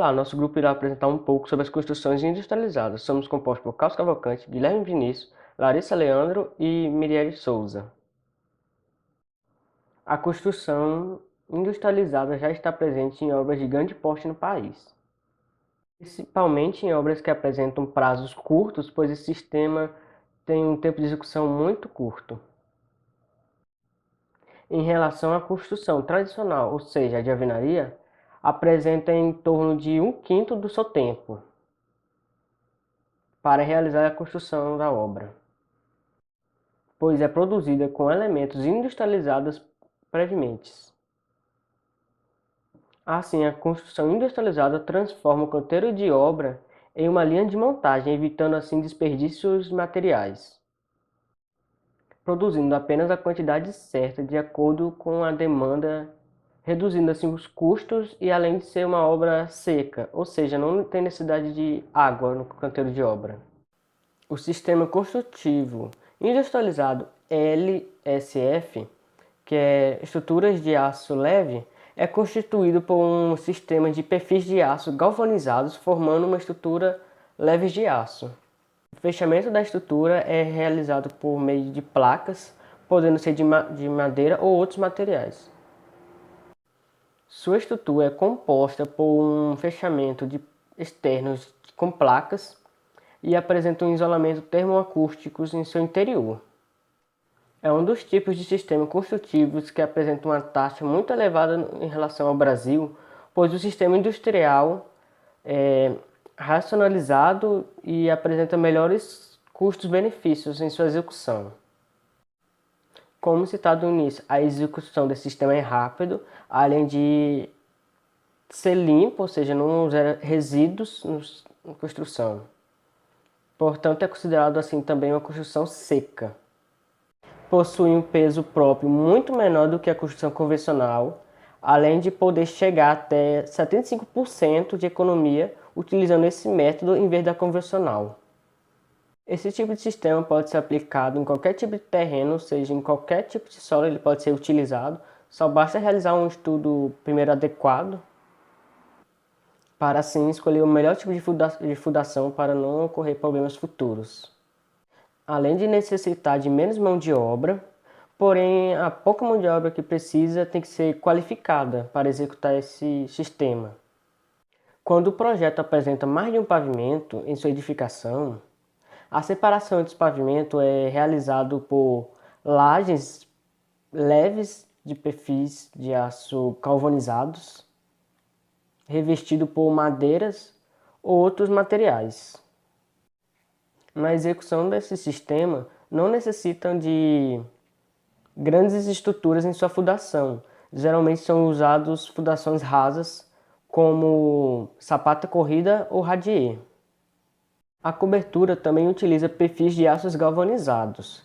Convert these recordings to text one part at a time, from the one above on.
Olá, nosso grupo irá apresentar um pouco sobre as construções industrializadas. Somos compostos por Carlos Cavalcante, Guilherme Vinícius, Larissa Leandro e Mirielle Souza. A construção industrializada já está presente em obras de grande porte no país, principalmente em obras que apresentam prazos curtos, pois esse sistema tem um tempo de execução muito curto. Em relação à construção tradicional, ou seja, a de alvenaria, apresenta em torno de 1/5 do seu tempo para realizar a construção da obra, pois é produzida com elementos industrializados previamente. Assim, a construção industrializada transforma o canteiro de obra em uma linha de montagem, evitando assim desperdícios de materiais, produzindo apenas a quantidade certa de acordo com a demanda, reduzindo assim os custos e além de ser uma obra seca, ou seja, não tem necessidade de água no canteiro de obra. O sistema construtivo industrializado LSF, que é estruturas de aço leve, é constituído por um sistema de perfis de aço galvanizados formando uma estrutura leve de aço. O fechamento da estrutura é realizado por meio de placas, podendo ser de madeira ou outros materiais. Sua estrutura é composta por um fechamento de externos com placas e apresenta um isolamento termoacústico em seu interior. É um dos tipos de sistemas construtivos que apresenta uma taxa muito elevada em relação ao Brasil, pois o sistema industrial é racionalizado e apresenta melhores custos-benefícios em sua execução. Como citado no início, a execução desse sistema é rápido, além de ser limpo, ou seja, não gera resíduos na construção. Portanto, é considerado assim também uma construção seca. Possui um peso próprio muito menor do que a construção convencional, além de poder chegar até 75% de economia utilizando esse método em vez da convencional. Esse tipo de sistema pode ser aplicado em qualquer tipo de terreno, ou seja, em qualquer tipo de solo ele pode ser utilizado, só basta realizar um estudo primeiro adequado para assim escolher o melhor tipo de fundação para não ocorrer problemas futuros. Além de necessitar de menos mão de obra, porém a pouca mão de obra que precisa tem que ser qualificada para executar esse sistema. Quando o projeto apresenta mais de um pavimento em sua edificação, a separação entre os pavimentos é realizada por lajes leves de perfis de aço galvanizados, revestido por madeiras ou outros materiais. Na execução desse sistema, não necessitam de grandes estruturas em sua fundação. Geralmente são usadas fundações rasas, como sapata corrida ou radier. A cobertura também utiliza perfis de aços galvanizados,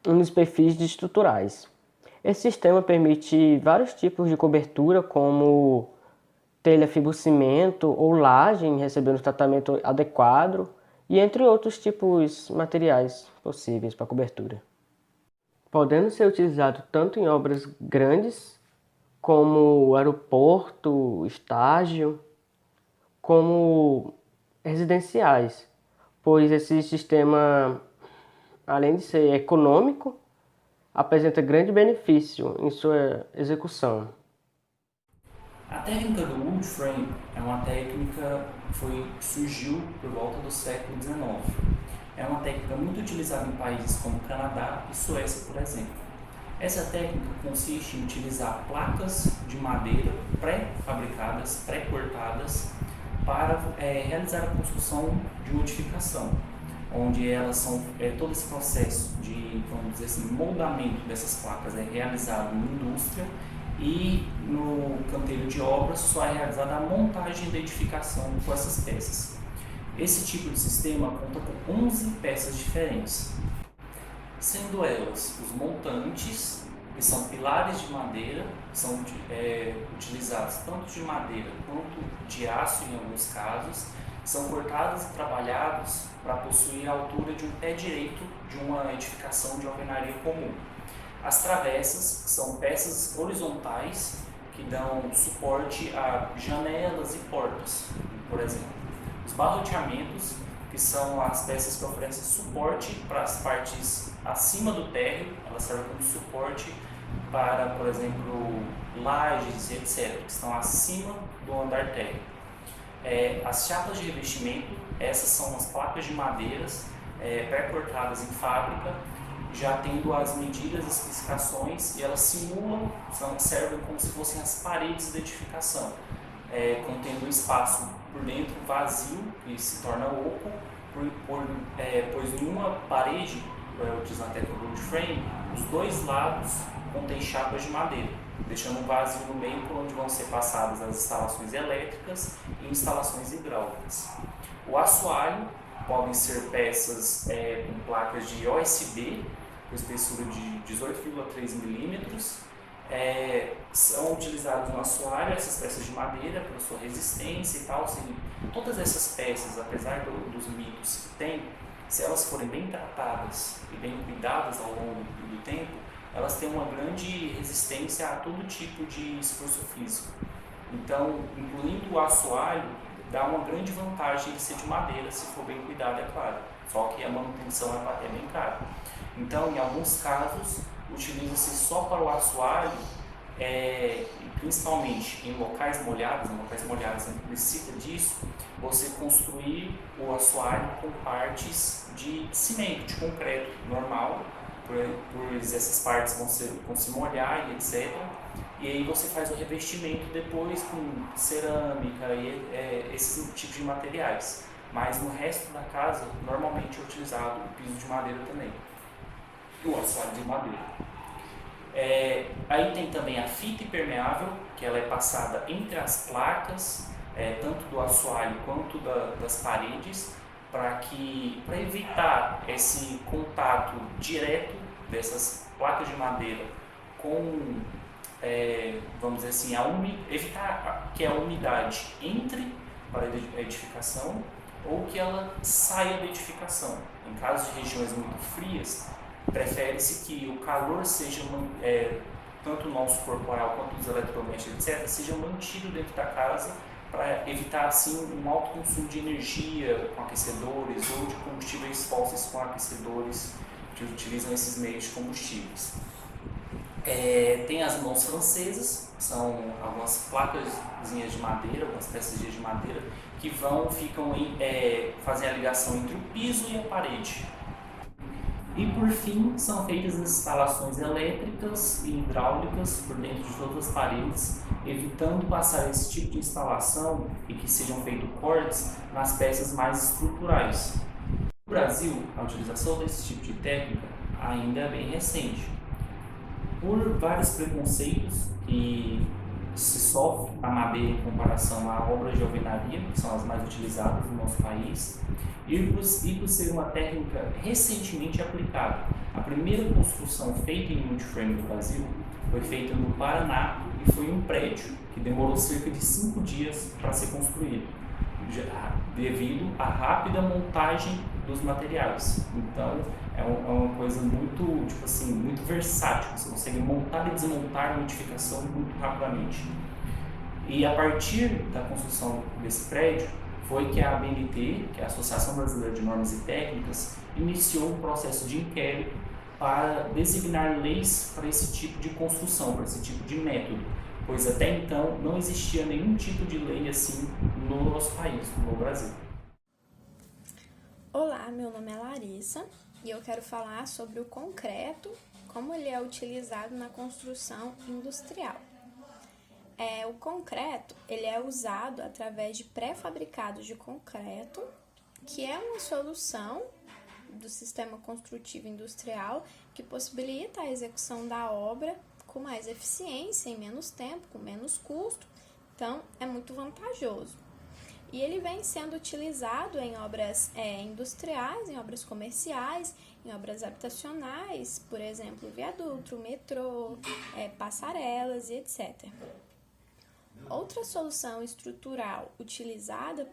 nos perfis estruturais. Esse sistema permite vários tipos de cobertura, como telha fibrocimento ou laje, recebendo tratamento adequado, e entre outros tipos materiais possíveis para cobertura. Podendo ser utilizado tanto em obras grandes, como aeroporto, estágio, como residenciais, pois esse sistema, além de ser econômico, apresenta grande benefício em sua execução. A técnica do wood frame é uma técnica que surgiu por volta do século XIX. É uma técnica muito utilizada em países como Canadá e Suécia, por exemplo. Essa técnica consiste em utilizar placas de madeira pré-fabricadas, pré-cortadas, para realizar a construção de uma edificação, onde elas são todo esse processo de, vamos dizer assim, moldamento dessas placas é realizado na indústria e no canteiro de obras só é realizada a montagem da edificação com essas peças. Esse tipo de sistema conta com 11 peças diferentes, sendo elas os montantes, que são pilares de madeira, que são utilizados tanto de madeira quanto de aço em alguns casos, são cortados e trabalhados para possuir a altura de um pé direito de uma edificação de alvenaria comum. As travessas, que são peças horizontais, que dão suporte a janelas e portas, por exemplo. Os barroteamentos, que são as peças que oferecem suporte para as partes acima do térreo, elas servem como suporte para, por exemplo, lajes e etc., que estão acima do andar térreo. As chapas de revestimento, essas são as placas de madeiras pré-cortadas em fábrica, já tendo as medidas, as especificações, e elas simulam, servem como se fossem as paredes de edificação, contendo um espaço por dentro vazio, que se torna oco, pois em uma parede, utilizando a técnica wood frame, os dois lados contêm chapas de madeira, deixando um vazio no meio por onde vão ser passadas as instalações elétricas e instalações hidráulicas. O assoalho podem ser peças com placas de OSB, com espessura de 18,3 milímetros. São utilizados no assoalho essas peças de madeira pela sua resistência e tal. Assim, todas essas peças, apesar dos mitos que tem, se elas forem bem tratadas e bem cuidadas ao longo do tempo, elas têm uma grande resistência a todo tipo de esforço físico. Então, incluindo o assoalho, dá uma grande vantagem de ser de madeira, se for bem cuidado, é claro. Só que a manutenção é bem cara. Então, em alguns casos, utiliza-se só para o assoalho, principalmente em locais molhados necessita disso, você construir o assoalho com partes de cimento, de concreto normal, pois essas partes vão se molhar e etc. E aí você faz o revestimento depois com cerâmica e esses tipos de materiais. Mas no resto da casa, normalmente é utilizado o piso de madeira também, e o assoalho de madeira. Aí tem também a fita impermeável, que ela é passada entre as placas, tanto do assoalho quanto das paredes, para evitar esse contato direto dessas placas de madeira com, vamos dizer assim, evitar que a umidade entre para a edificação ou que ela saia da edificação. Em casos de regiões muito frias, prefere-se que o calor seja, tanto o nosso corporal quanto os eletrodomésticos, etc., seja mantido dentro da casa para evitar assim um alto consumo de energia com aquecedores ou de combustíveis fósseis com aquecedores que utilizam esses meios de combustíveis. Tem as mãos francesas, são algumas placas de madeira, algumas peças de madeira que fazem a ligação entre o piso e a parede. E por fim, são feitas as instalações elétricas e hidráulicas por dentro de todas as paredes, evitando passar esse tipo de instalação e que sejam feitos cortes nas peças mais estruturais. No Brasil, a utilização desse tipo de técnica ainda é bem recente, por vários preconceitos que se sofre a madeira em comparação a obras de alvenaria, que são as mais utilizadas no nosso país, e por ser uma técnica recentemente aplicada. A primeira construção feita em wood frame no Brasil foi feita no Paraná e foi um prédio que demorou cerca de 5 dias para ser construído, devido à rápida montagem dos materiais. Então, é uma coisa muito, muito versátil. Você consegue montar e desmontar uma edificação muito rapidamente. E a partir da construção desse prédio, foi que a ABNT, que é a Associação Brasileira de Normas e Técnicas, iniciou um processo de inquérito para designar leis para esse tipo de construção, para esse tipo de método, pois até então não existia nenhum tipo de lei assim no nosso país, no Brasil. Olá, meu nome é Larissa e eu quero falar sobre o concreto, como ele é utilizado na construção industrial. O concreto ele é usado através de pré-fabricados de concreto, que é uma solução do sistema construtivo industrial que possibilita a execução da obra com mais eficiência, em menos tempo, com menos custo, então é muito vantajoso. E ele vem sendo utilizado em obras industriais, em obras comerciais, em obras habitacionais, por exemplo, viaduto, metrô, passarelas e etc. Outra solução estrutural utilizada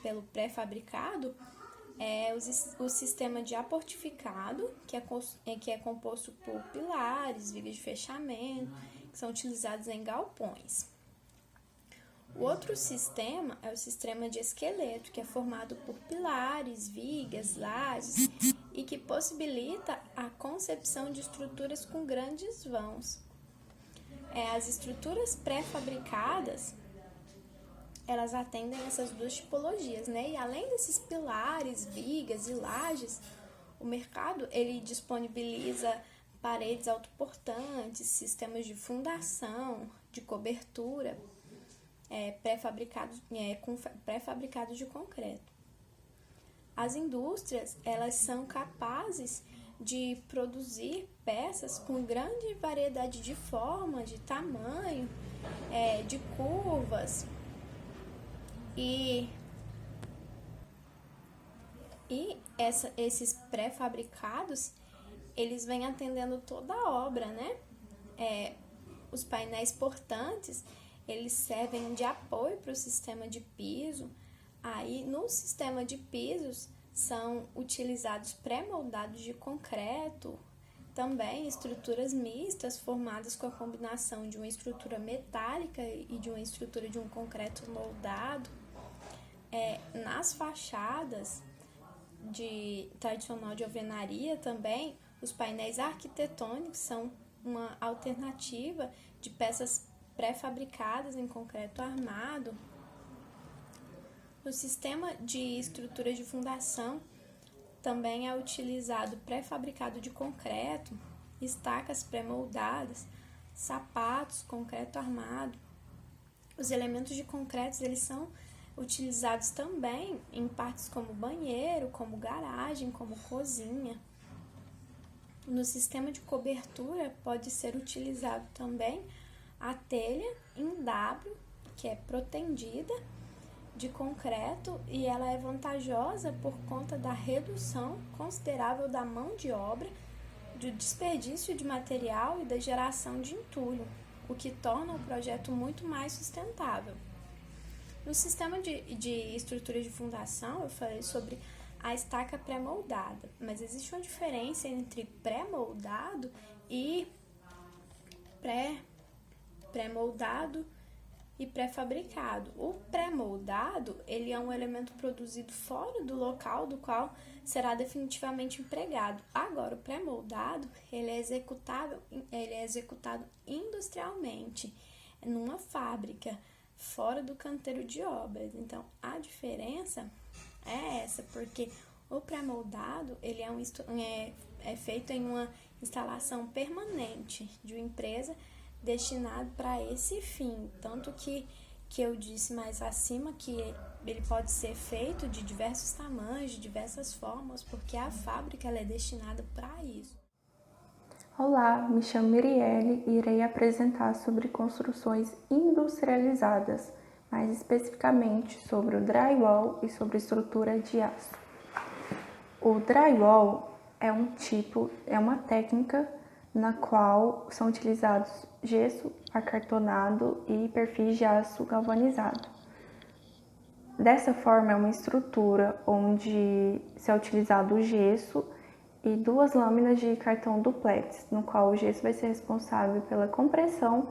pelo pré-fabricado é o sistema de aportificado, que é composto por pilares, vigas de fechamento, que são utilizados em galpões. O outro sistema é o sistema de esqueleto, que é formado por pilares, vigas, lajes e que possibilita a concepção de estruturas com grandes vãos. As estruturas pré-fabricadas, elas atendem essas duas tipologias, né? E além desses pilares, vigas e lajes, o mercado ele disponibiliza paredes autoportantes, sistemas de fundação, de cobertura, pré-fabricados de concreto. As indústrias, elas são capazes de produzir peças com grande variedade de formas, de tamanho, de curvas esses pré-fabricados, eles vêm atendendo toda a obra, né? Os painéis portantes, eles servem de apoio para o sistema de piso. Aí, no sistema de pisos, são utilizados pré-moldados de concreto, também estruturas mistas formadas com a combinação de uma estrutura metálica e de uma estrutura de um concreto moldado. Nas fachadas tradicional de alvenaria também, os painéis arquitetônicos são uma alternativa de peças pré-fabricadas em concreto armado. No sistema de estruturas de fundação, também é utilizado pré-fabricado de concreto, estacas pré-moldadas, sapatos, concreto armado. Os elementos de concreto, eles são utilizados também em partes como banheiro, como garagem, como cozinha. No sistema de cobertura, pode ser utilizado também a telha em W, que é protendida, de concreto, e ela é vantajosa por conta da redução considerável da mão de obra, do desperdício de material e da geração de entulho, o que torna o projeto muito mais sustentável. No sistema de estrutura de fundação, eu falei sobre a estaca pré-moldada, mas existe uma diferença entre pré-moldado e pré-moldado e pré-fabricado. O pré-moldado, ele é um elemento produzido fora do local do qual será definitivamente empregado. Agora, o pré-moldado, ele é executado industrialmente, numa fábrica, fora do canteiro de obras. Então, a diferença é essa, porque o pré-moldado, ele é feito em uma instalação permanente de uma empresa destinado para esse fim, tanto que eu disse mais acima que ele pode ser feito de diversos tamanhos, de diversas formas, porque a fábrica ela é destinada para isso. Olá, me chamo Mirielle e irei apresentar sobre construções industrializadas, mais especificamente sobre o drywall e sobre estrutura de aço. O drywall é uma técnica na qual são utilizados gesso acartonado e perfis de aço galvanizado. Dessa forma, é uma estrutura onde se é utilizado o gesso e 2 lâminas de cartão duplex, no qual o gesso vai ser responsável pela compressão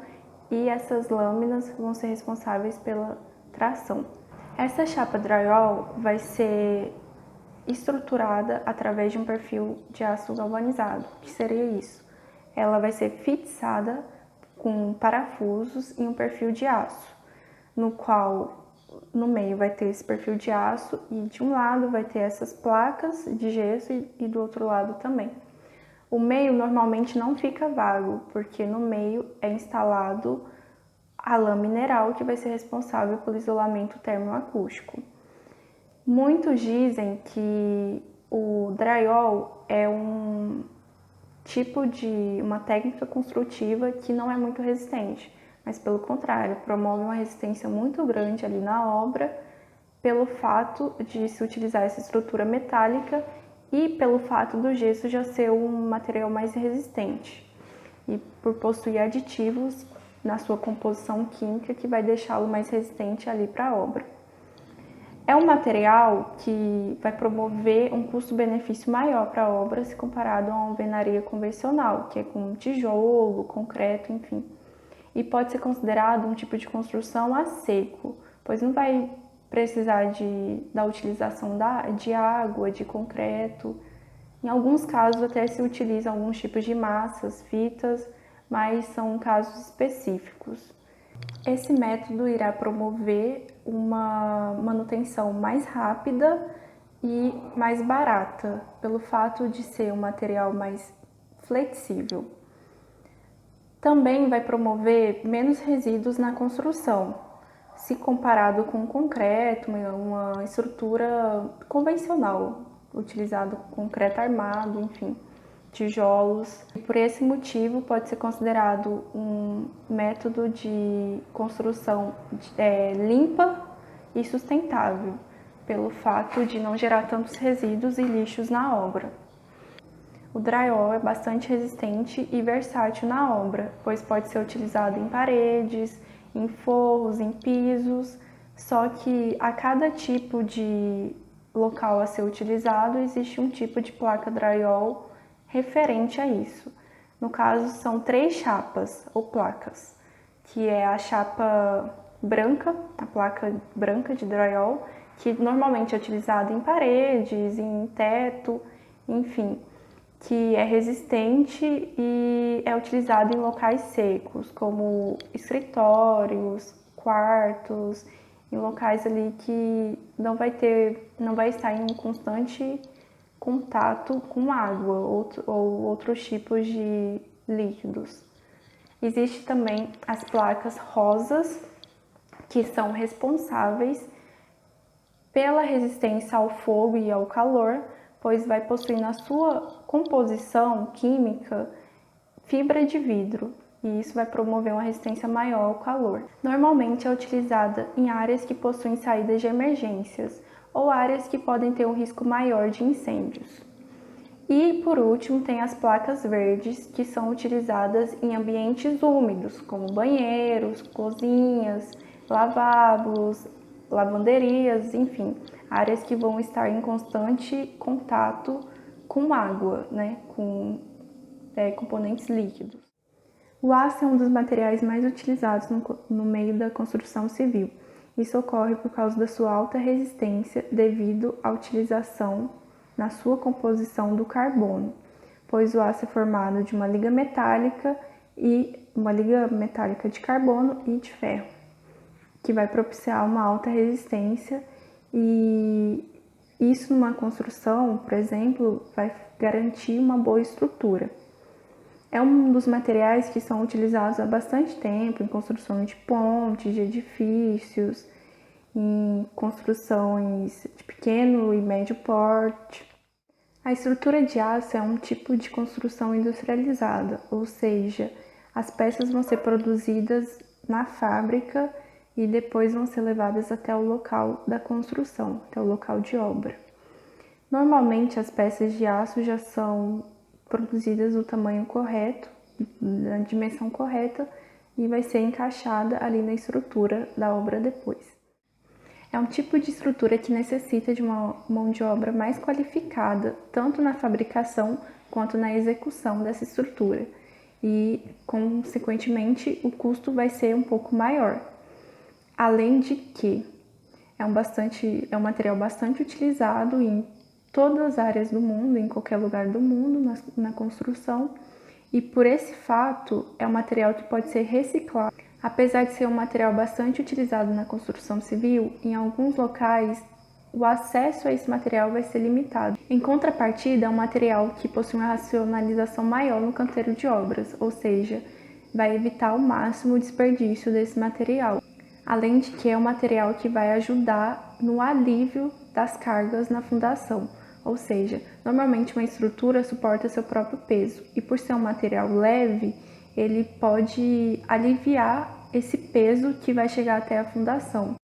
e essas lâminas vão ser responsáveis pela tração. Essa chapa drywall vai ser estruturada através de um perfil de aço galvanizado. O que seria isso? Ela vai ser fixada com parafusos em um perfil de aço, no qual no meio vai ter esse perfil de aço e de um lado vai ter essas placas de gesso e do outro lado também. O meio normalmente não fica vago, porque no meio é instalado a lã mineral que vai ser responsável pelo isolamento termoacústico. Muitos dizem que o drywall é uma técnica construtiva que não é muito resistente, mas pelo contrário, promove uma resistência muito grande ali na obra, pelo fato de se utilizar essa estrutura metálica e pelo fato do gesso já ser um material mais resistente e por possuir aditivos na sua composição química que vai deixá-lo mais resistente ali para a obra. É um material que vai promover um custo-benefício maior para a obra se comparado a uma alvenaria convencional, que é com tijolo, concreto, enfim. e pode ser considerado um tipo de construção a seco, pois não vai precisar da utilização de água, de concreto. Em alguns casos até se utilizam alguns tipos de massas, fitas, mas são casos específicos. Esse método irá promover uma manutenção mais rápida e mais barata, pelo fato de ser um material mais flexível. Também vai promover menos resíduos na construção, se comparado com o concreto, uma estrutura convencional, utilizado concreto armado, enfim, tijolos. E por esse motivo pode ser considerado um método de construção limpa e sustentável, pelo fato de não gerar tantos resíduos e lixos na obra. O drywall é bastante resistente e versátil na obra, pois pode ser utilizado em paredes, em forros, em pisos, só que a cada tipo de local a ser utilizado existe um tipo de placa drywall referente a isso. No caso, são 3 chapas ou placas, que é a chapa branca, a placa branca de drywall, que normalmente é utilizada em paredes, em teto, enfim, que é resistente e é utilizado em locais secos, como escritórios, quartos, em locais ali que não vai estar em constante contato com água ou outros tipos de líquidos. Existe também as placas rosas, que são responsáveis pela resistência ao fogo e ao calor, pois vai possuir na sua composição química fibra de vidro, e isso vai promover uma resistência maior ao calor. Normalmente é utilizada em áreas que possuem saídas de emergências ou áreas que podem ter um risco maior de incêndios. E, por último, tem as placas verdes, que são utilizadas em ambientes úmidos, como banheiros, cozinhas, lavabos, lavanderias, enfim, áreas que vão estar em constante contato com água, né, com componentes líquidos. O aço é um dos materiais mais utilizados no meio da construção civil. Isso ocorre por causa da sua alta resistência devido à utilização na sua composição do carbono, pois o aço é formado de uma liga metálica de carbono e de ferro, que vai propiciar uma alta resistência, e isso numa construção, por exemplo, vai garantir uma boa estrutura. É um dos materiais que são utilizados há bastante tempo em construção de pontes, de edifícios, em construções de pequeno e médio porte. A estrutura de aço é um tipo de construção industrializada, ou seja, as peças vão ser produzidas na fábrica e depois vão ser levadas até o local da construção, até o local de obra. Normalmente as peças de aço já são produzidas no tamanho correto, na dimensão correta, e vai ser encaixada ali na estrutura da obra depois. É um tipo de estrutura que necessita de uma mão de obra mais qualificada, tanto na fabricação quanto na execução dessa estrutura, e, consequentemente, o custo vai ser um pouco maior. Além de que é um material bastante utilizado em todas as áreas do mundo, em qualquer lugar do mundo, na construção, e por esse fato é um material que pode ser reciclado. Apesar de ser um material bastante utilizado na construção civil, em alguns locais o acesso a esse material vai ser limitado. Em contrapartida, é um material que possui uma racionalização maior no canteiro de obras, ou seja, vai evitar ao máximo o desperdício desse material. Além de que é um material que vai ajudar no alívio das cargas na fundação, ou seja, normalmente uma estrutura suporta seu próprio peso, e por ser um material leve, ele pode aliviar esse peso que vai chegar até a fundação.